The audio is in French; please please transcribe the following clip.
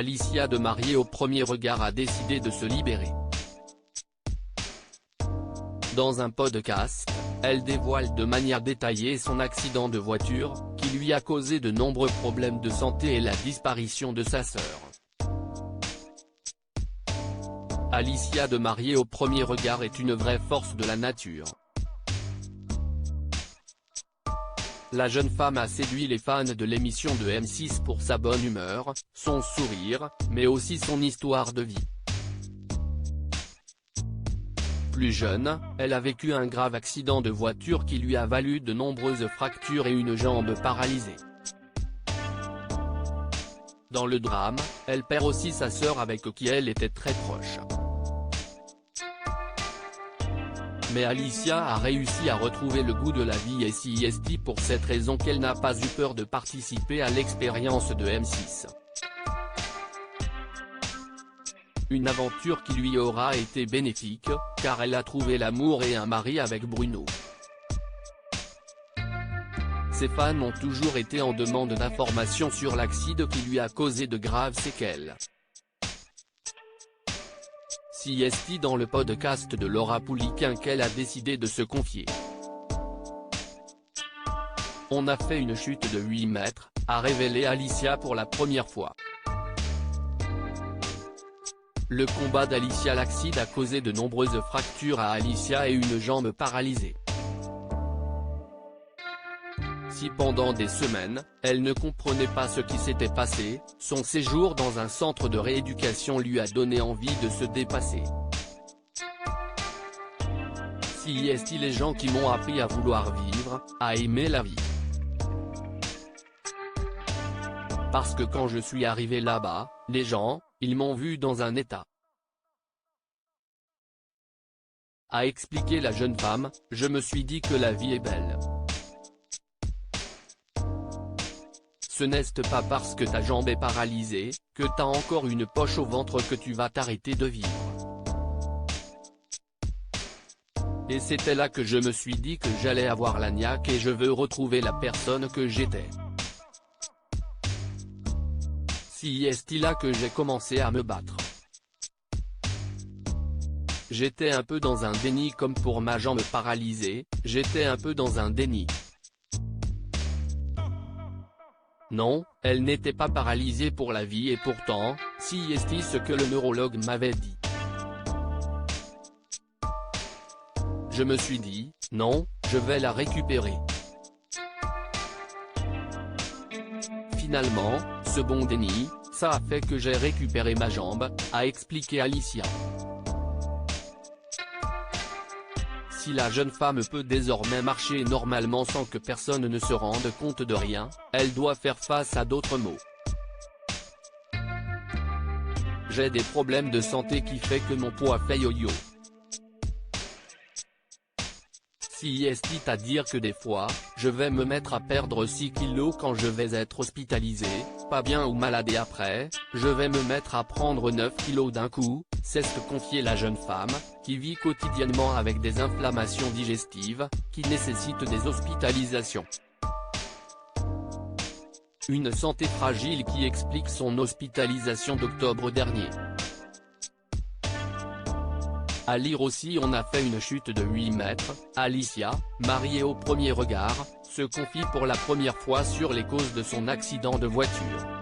Alicia de Mariée au premier regard a décidé de se libérer. Dans un podcast, elle dévoile de manière détaillée son accident de voiture, qui lui a causé de nombreux problèmes de santé et la disparition de sa sœur. Alicia de Mariée au premier regard est une vraie force de la nature. La jeune femme a séduit les fans de l'émission de M6 pour sa bonne humeur, son sourire, mais aussi son histoire de vie. Plus jeune, elle a vécu un grave accident de voiture qui lui a valu de nombreuses fractures et une jambe paralysée. Dans le drame, elle perd aussi sa sœur avec qui elle était très proche. Mais Alicia a réussi à retrouver le goût de la vie et c'est pour cette raison qu'elle n'a pas eu peur de participer à l'expérience de M6. Une aventure qui lui aura été bénéfique, car elle a trouvé l'amour et un mari avec Bruno. Ses fans ont toujours été en demande d'informations sur l'accident qui lui a causé de graves séquelles. C'est dans le podcast de Laura Pouliken qu'elle a décidé de se confier. On a fait une chute de 8 mètres, a révélé Alicia pour la première fois. Le combat d'Alicia. L'accident a causé de nombreuses fractures à Alicia et une jambe paralysée. Si pendant des semaines, elle ne comprenait pas ce qui s'était passé, son séjour dans un centre de rééducation lui a donné envie de se dépasser. C'est les gens qui m'ont appris à vouloir vivre, à aimer la vie. Parce que quand je suis arrivé là-bas, les gens, ils m'ont vu dans un état. A expliqué la jeune femme, je me suis dit que la vie est belle. Ce n'est pas parce que ta jambe est paralysée, que t'as encore une poche au ventre que tu vas t'arrêter de vivre. Et c'était là que je me suis dit que j'allais avoir la niaque et je veux retrouver la personne que j'étais. C'est là que j'ai commencé à me battre. J'étais un peu dans un déni comme pour ma jambe paralysée, j'étais un peu dans un déni. Non, elle n'était pas paralysée pour la vie et pourtant, c'est ce que le neurologue m'avait dit. Je me suis dit, non, je vais la récupérer. Finalement, ce bon déni, ça a fait que j'ai récupéré ma jambe, a expliqué Alicia. Si la jeune femme peut désormais marcher normalement sans que personne ne se rende compte de rien, elle doit faire face à d'autres maux. J'ai des problèmes de santé qui fait que mon poids fait yo-yo. C'est-à-dire que des fois, je vais me mettre à perdre 6 kilos quand je vais être hospitalisé, pas bien ou malade et après, je vais me mettre à prendre 9 kilos d'un coup, c'est ce que confiait la jeune femme, qui vit quotidiennement avec des inflammations digestives, qui nécessitent des hospitalisations. Une santé fragile qui explique son hospitalisation d'octobre dernier. À lire aussi on a fait une chute de 8 mètres, Alicia, mariée au premier regard, se confie pour la première fois sur les causes de son accident de voiture.